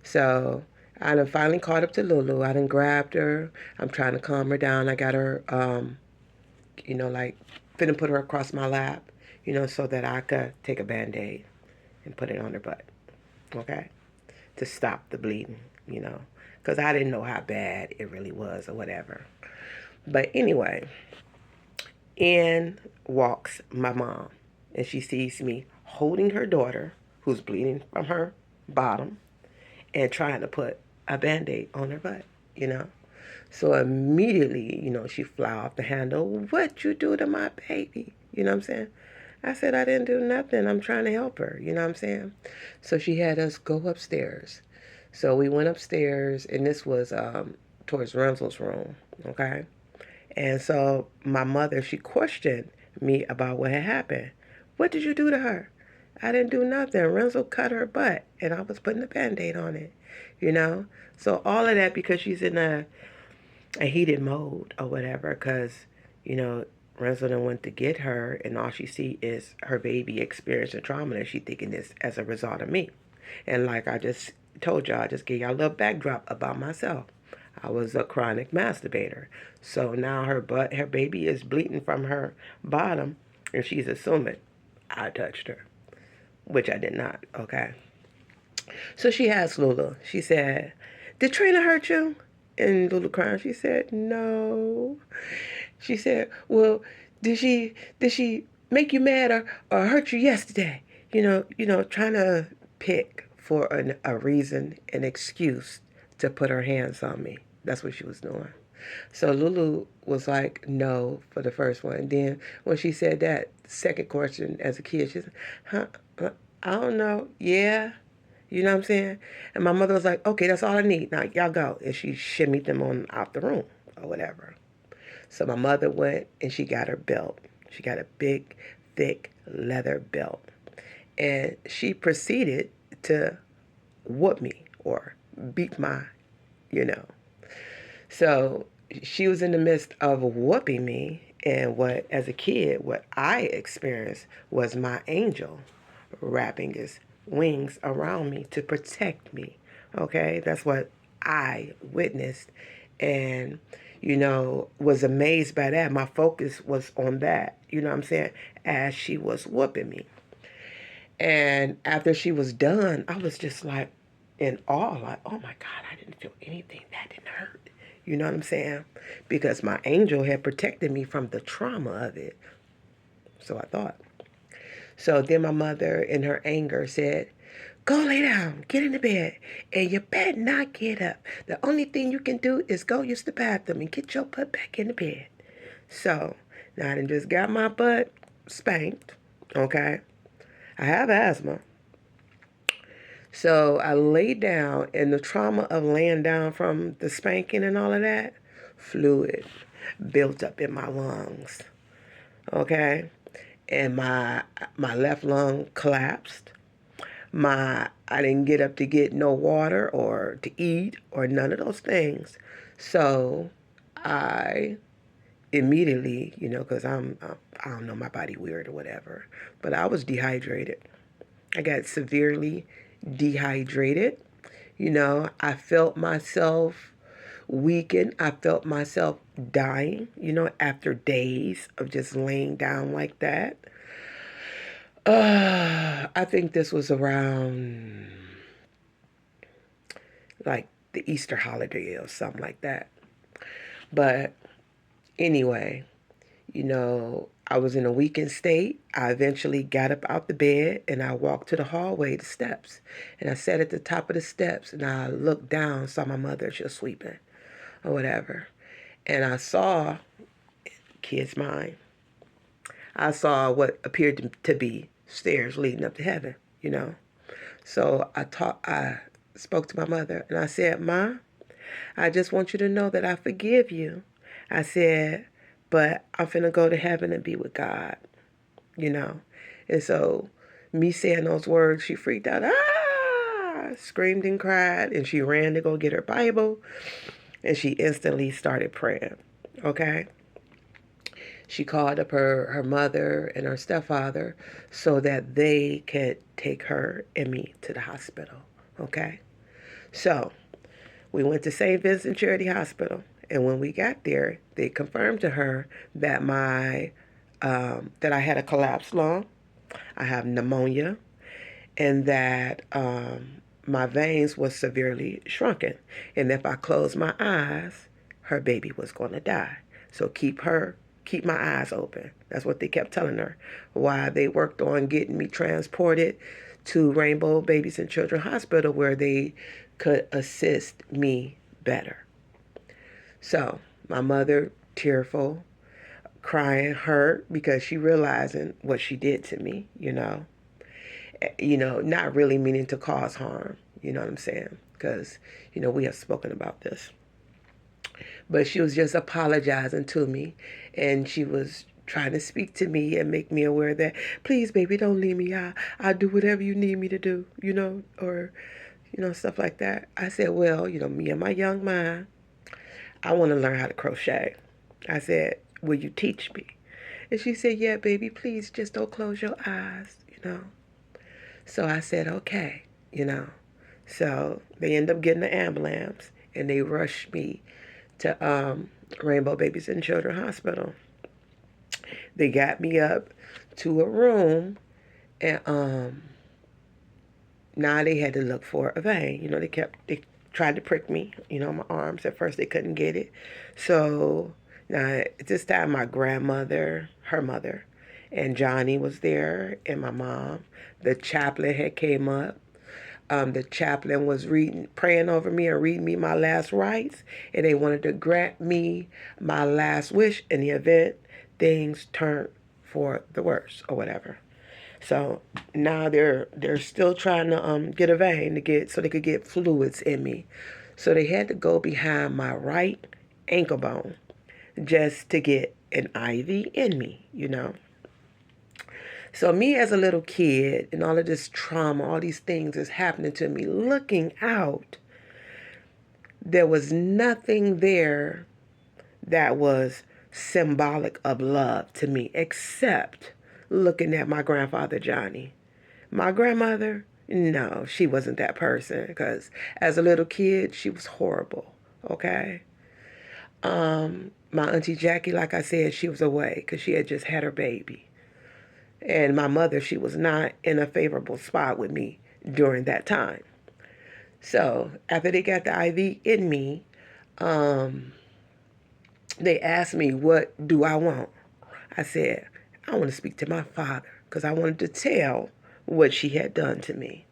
So I done finally caught up to Lulu. I done grabbed her. I'm trying to calm her down. I got her, like, finna put her across my lap, so that I could take a Band-Aid and put it on her butt, okay? To stop the bleeding, because I didn't know how bad it really was or whatever. But anyway, in walks my mom, and she sees me holding her daughter, who's bleeding from her bottom, and trying to put a Band-Aid on her butt, you know. So immediately, she fly off the handle. What you do to my baby? You know what I'm saying? I said, I didn't do nothing. I'm trying to help her. You know what I'm saying? So she had us go upstairs. So we went upstairs, and this was towards Renzel's room, okay? And so my mother, she questioned me about what had happened. What did you do to her? I didn't do nothing. Renzo cut her butt, and I was putting a Band-Aid on it, you know? So all of that because she's in a heated mode or whatever, because, Renzo done went to get her, and all she see is her baby experiencing trauma, and she thinking this as a result of me. And like I just told y'all, I just gave y'all a little backdrop about myself. I was a chronic masturbator. So now her baby is bleeding from her bottom, and she's assuming I touched her, which I did not, okay? So she asked Lulu, she said, did Trina hurt you? And Lulu crying, she said, no. She said, well, did she make you mad or hurt you yesterday? Trying to pick for a reason, an excuse to put her hands on me. That's what she was doing. So Lulu was like, no, for the first one. And then when she said that second question as a kid, she said, huh, I don't know. Yeah. You know what I'm saying? And my mother was like, okay, that's all I need. Now, y'all go. And she shimmied them on out the room or whatever. So my mother went and she got her belt. She got a big, thick leather belt. And she proceeded to whoop me or beat my, you know. So she was in the midst of whooping me. And as a kid, what I experienced was my angel wrapping his wings around me to protect me. Okay, that's what I witnessed, and was amazed by that. My focus was on that. You know what I'm saying? As she was whooping me, and after she was done, I was just like in awe, like, oh my God, I didn't feel anything. That didn't hurt. You know what I'm saying? Because my angel had protected me from the trauma of it. So I thought. So then my mother, in her anger, said, go lay down, get in the bed, and you better not get up. The only thing you can do is go use the bathroom and get your butt back in the bed. So now I done just got my butt spanked, okay? I have asthma. So I laid down, and the trauma of laying down from the spanking and all of that, fluid built up in my lungs, okay? And my left lung collapsed. I didn't get up to get no water or to eat or none of those things. So I immediately, because I don't know, my body weird or whatever, but I was dehydrated. I got severely dehydrated. I felt myself weaken. I felt myself dying, after days of just laying down like that. I think this was around like the Easter holiday or something like that. But anyway, I was in a weakened state. I eventually got up out the bed and I walked to the hallway, the steps. And I sat at the top of the steps and I looked down, saw my mother, she was sweeping or whatever. And I saw, kid's mind, I saw what appeared to be stairs leading up to heaven, you know. So I spoke to my mother and I said, Ma, I just want you to know that I forgive you. I said, but I'm finna go to heaven and be with God, you know. And so me saying those words, she freaked out, screamed and cried, and she ran to go get her Bible, and she instantly started praying, okay? She called up her mother and her stepfather so that they could take her and me to the hospital, okay? So we went to St. Vincent Charity Hospital, and when we got there, they confirmed to her that that I had a collapsed lung, I have pneumonia, and that my veins was severely shrunken. And if I closed my eyes, her baby was going to die. So keep my eyes open. That's what they kept telling her. While they worked on getting me transported to Rainbow Babies and Children Hospital where they could assist me better. So my mother, tearful, crying, hurt because she realizing what she did to me, not really meaning to cause harm. You know what I'm saying? Because, we have spoken about this. But she was just apologizing to me, and she was trying to speak to me and make me aware that, please, baby, don't leave me. I'll do whatever you need me to do, or, stuff like that. I said, well, me and my young mind, I want to learn how to crochet. I said, will you teach me? And she said, yeah, baby, please just don't close your eyes. So I said, okay, you know. So they end up getting the ambulance and they rushed me to Rainbow Babies and Children Hospital. They got me up to a room and now they had to look for a vein. They tried to prick me, my arms. At first they couldn't get it. So now at this time my grandmother, her mother, and Johnny was there and my mom. The chaplain had came up. The chaplain was praying over me and reading me my last rites, and they wanted to grant me my last wish in the event things turned for the worse or whatever. So now they're still trying to get a vein to get so they could get fluids in me. So they had to go behind my right ankle bone just to get an IV in me. So me as a little kid and all of this trauma, all these things is happening to me, looking out, there was nothing there that was symbolic of love to me except looking at my grandfather Johnny. My grandmother, no, she wasn't that person because as a little kid, she was horrible, okay? My auntie Jackie, like I said, she was away because she had just had her baby. And my mother, she was not in a favorable spot with me during that time. So after they got the IV in me, they asked me, what do I want? I said, I want to speak to my father because I wanted to tell what she had done to me.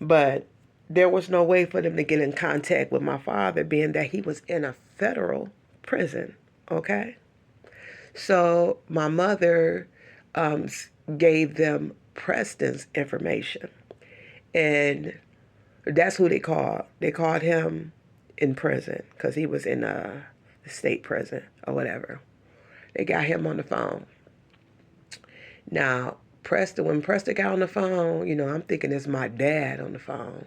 But there was no way for them to get in contact with my father, being that he was in a federal prison, okay? So my mother um, gave them Preston's information. And that's who they called. They called him in prison because he was in a state prison or whatever. They got him on the phone. Now, when Preston got on the phone, I'm thinking it's my dad on the phone,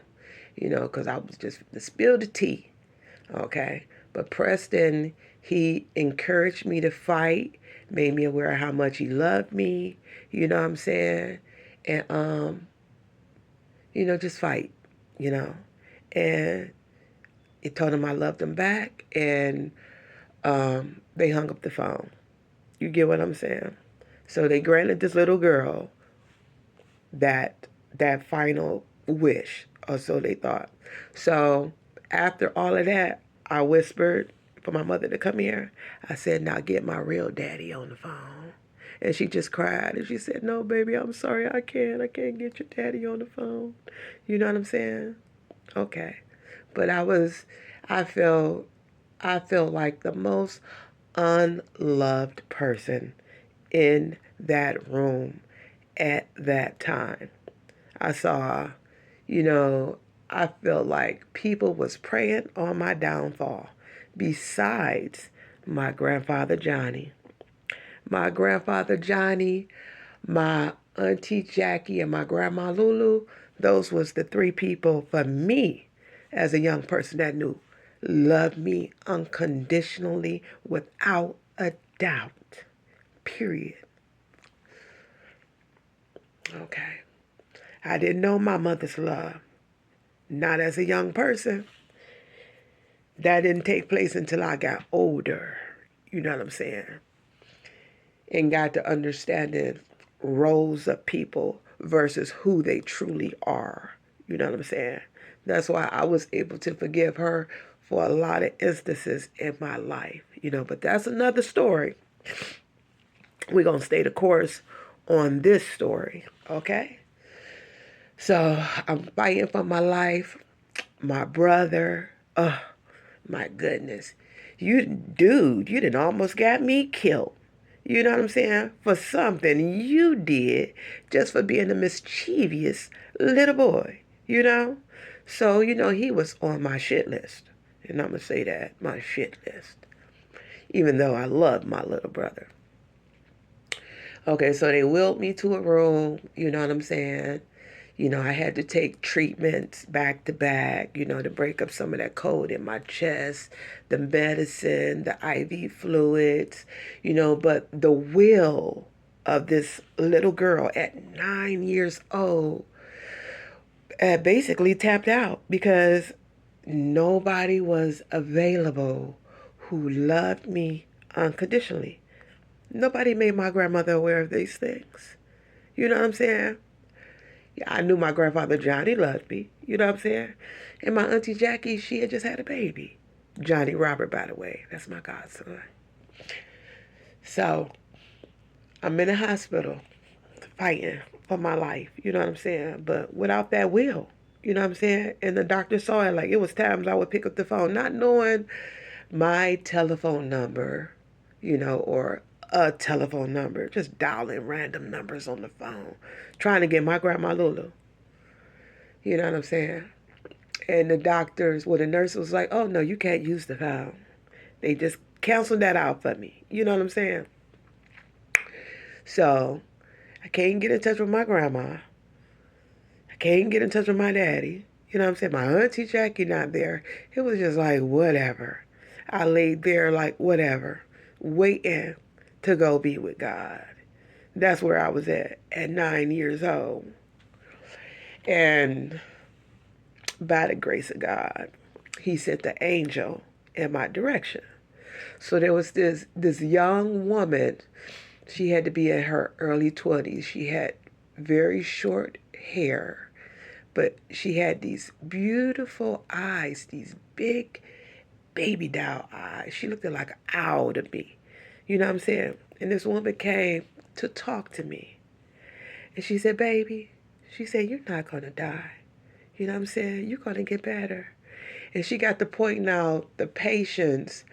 because I was just to spill the tea, okay? But Preston, he encouraged me to fight, made me aware of how much he loved me, you know what I'm saying? And, just fight, you know? And he told him I loved him back, and they hung up the phone. You get what I'm saying? So they granted this little girl that final wish, or so they thought. So after all of that, I whispered for my mother to come here. I said, now get my real daddy on the phone. And she just cried and she said, no, baby, I'm sorry, I can't get your daddy on the phone. You know what I'm saying? Okay. But I feel I feel like the most unloved person in that room at that time. I saw, you know, I felt like people was praying on my downfall besides my grandfather Johnny. My grandfather Johnny, my auntie Jackie, and my grandma Lulu, those was the three people for me as a young person that knew loved me unconditionally without a doubt. Period. Okay. I didn't know my mother's love. not as a young person. That didn't take place until I got older. You know what I'm saying? And got to understanding roles of people versus who they truly are. You know what I'm saying? That's why I was able to forgive her for a lot of instances in my life. But that's another story. We're going to stay the course on this story, okay? So I'm fighting for my life. My brother, oh my goodness. You done almost got me killed. You know what I'm saying? For something you did just for being a mischievous little boy, you know? So, he was on my shit list. And I'm going to say that, my shit list. Even though I love my little brother. Okay, so they wheeled me to a room, you know what I'm saying? I had to take treatments back to back, to break up some of that cold in my chest, the medicine, the IV fluids, but the will of this little girl at 9 years old basically tapped out because nobody was available who loved me unconditionally. Nobody made my grandmother aware of these things. You know what I'm saying? Yeah, I knew my grandfather Johnny loved me. You know what I'm saying? And my auntie Jackie, she had just had a baby. Johnny Robert, by the way. That's my godson. So I'm in the hospital fighting for my life. You know what I'm saying? But without that will. You know what I'm saying? And the doctor saw it. Like, it was times I would pick up the phone not knowing my telephone number, or a telephone number, just dialing random numbers on the phone, trying to get my grandma Lulu. You know what I'm saying? And the nurse was like, oh no, you can't use the phone. They just canceled that out for me. You know what I'm saying? So I can't get in touch with my grandma. I can't get in touch with my daddy. You know what I'm saying? My auntie Jackie not there. It was just like, whatever. I laid there like, whatever, waiting to go be with God. That's where I was at 9 years old. And by the grace of God, he sent the angel in my direction. So there was this young woman. She had to be in her early 20s. She had very short hair, but she had these beautiful eyes, these big baby doll eyes. She looked like an owl to me. You know what I'm saying? And this woman came to talk to me. And she said, baby, she said, you're not going to die. You know what I'm saying? You're going to get better. And she got to pointing out the patients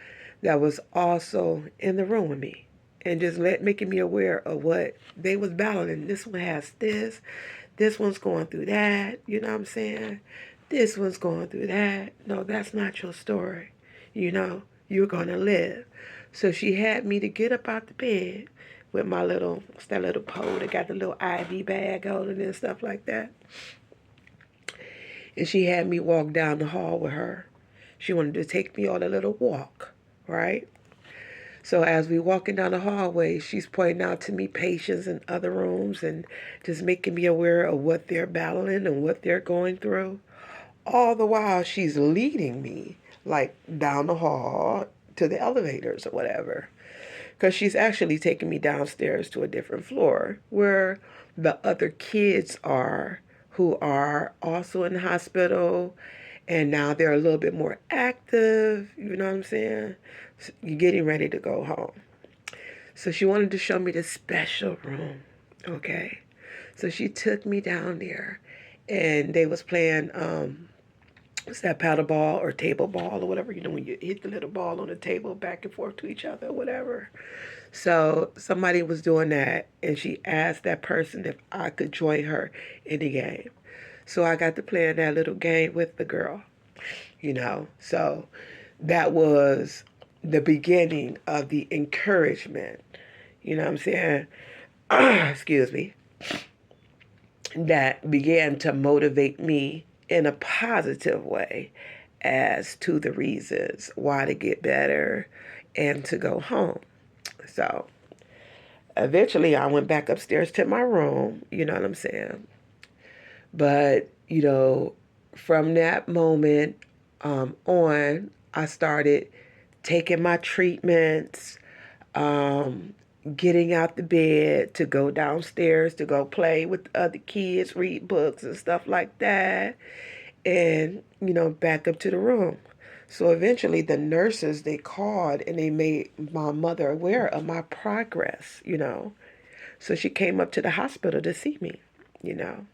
that was also in the room with me and just making me aware of what they was battling. This one has this one's going through that, you know what I'm saying? This one's going through that. No, that's not your story. You're going to live. So she had me to get up out the bed with that little pole that got the little IV bag on it and stuff like that. And she had me walk down the hall with her. She wanted to take me on a little walk, right? So as we walking down the hallway, she's pointing out to me patients in other rooms and just making me aware of what they're battling and what they're going through. All the while she's leading me like down the hall to the elevators or whatever. Because she's actually taking me downstairs to a different floor where the other kids are who are also in the hospital, and now they're a little bit more active, you know what I'm saying? So you're getting ready to go home. So she wanted to show me the special room, okay? So she took me down there, and they was playing, what's that, paddle ball or table ball or whatever, when you hit the little ball on the table back and forth to each other or whatever. So somebody was doing that, and she asked that person if I could join her in the game. So I got to play in that little game with the girl, So that was the beginning of the encouragement, you know what I'm saying? Excuse me. That began to motivate me in a positive way as to the reasons why to get better and to go home. So eventually I went back upstairs to my room, you know what I'm saying? But, from that moment on, I started taking my treatments, um, getting out the bed to go downstairs to go play with other kids, read books and stuff like that, and back up to the room. So eventually, the nurses they called and they made my mother aware of my progress. So she came up to the hospital to see me, you know,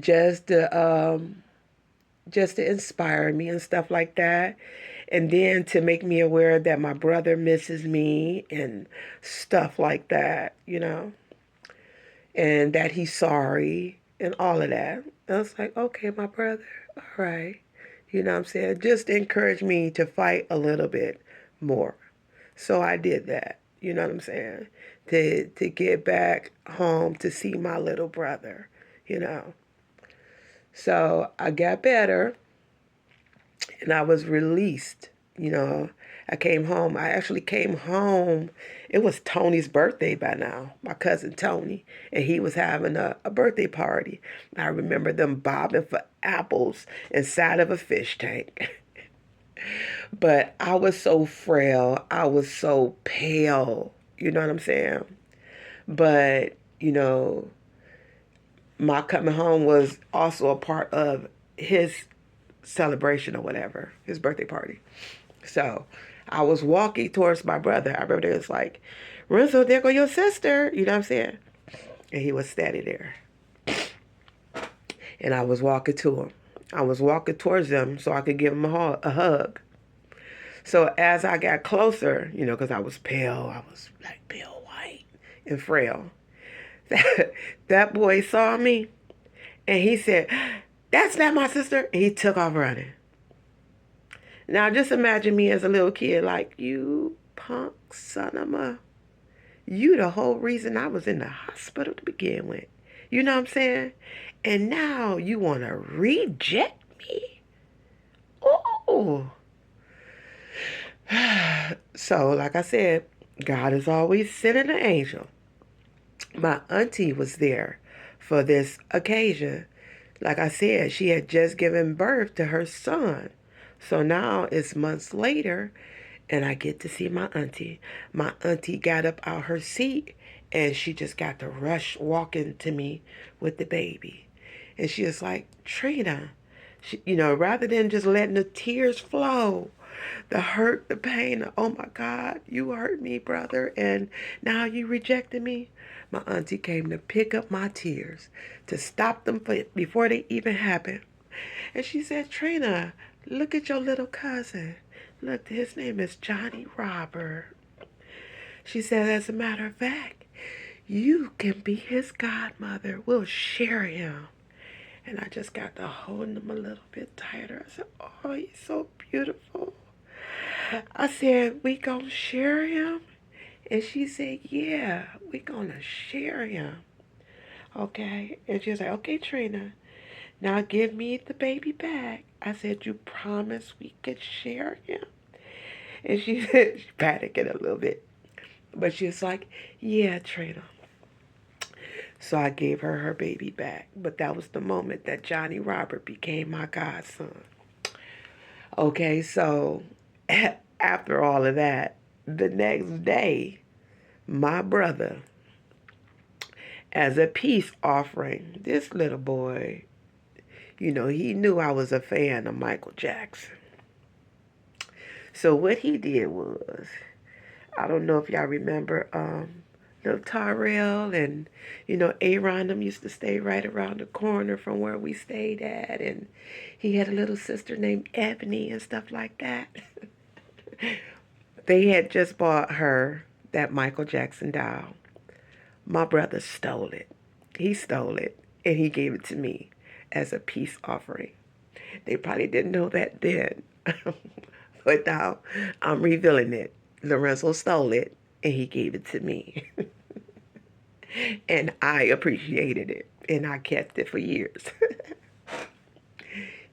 just to just to inspire me and stuff like that. And then to make me aware that my brother misses me and stuff like that, and that he's sorry and all of that. I was like, okay, my brother, all right. You know what I'm saying? Just encourage me to fight a little bit more. So I did that. You know what I'm saying? To get back home to see my little brother. So I got better and I was released. You know, I came home. I actually came home. It was Tony's birthday by now, my cousin Tony, and he was having a birthday party. I remember them bobbing for apples inside of a fish tank. But I was so frail. I was so pale. You know what I'm saying? But, my coming home was also a part of his celebration or whatever, his birthday party. So I was walking towards my brother. I remember it was like, Renzo, there go your sister. You know what I'm saying? And he was standing there. And I was walking to him. I was walking towards him so I could give him a hug. So as I got closer, because I was pale, I was like pale white and frail. That boy saw me and he said, "That's not my sister." And he took off running. Now just imagine me as a little kid, like, you punk son of a, you the whole reason I was in the hospital to begin with. You know what I'm saying? And now you want to reject me? Oh. So, like I said, God is always sending an angel. My auntie was there for this occasion. Like I said, she had just given birth to her son. So now it's months later, and I get to see my auntie. My auntie got up out her seat, and she just got to rush walking to me with the baby. And she was like, Trina, rather than just letting the tears flow, the hurt, the pain, oh my God, you hurt me, brother, and now you rejected me. My auntie came to pick up my tears, to stop them before they even happened. And she said, Trina, look at your little cousin. Look, his name is Johnny Robert. She said, as a matter of fact, you can be his godmother. We'll share him. And I just got to hold him a little bit tighter. I said, oh, he's so beautiful. I said, we gonna share him? And she said, yeah, we gonna share him. Okay? And she was like, okay, Trina, now give me the baby back. I said, you promise we could share him? And she said, she panicking a little bit. But she was like, yeah, Trina. So I gave her baby back. But that was the moment that Johnny Robert became my godson. Okay, so after all of that, the next day, my brother, as a peace offering, this little boy, he knew I was a fan of Michael Jackson. So what he did was, I don't know if y'all remember, little Tyrell and, Aaron them used to stay right around the corner from where we stayed at. And he had a little sister named Ebony and stuff like that. They had just bought her that Michael Jackson doll. My brother stole it. He stole it and he gave it to me as a peace offering. They probably didn't know that then. But now I'm revealing it. Lorenzo stole it and he gave it to me. And I appreciated it and I kept it for years.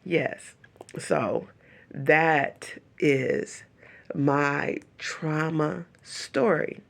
Yes. So that is my trauma story.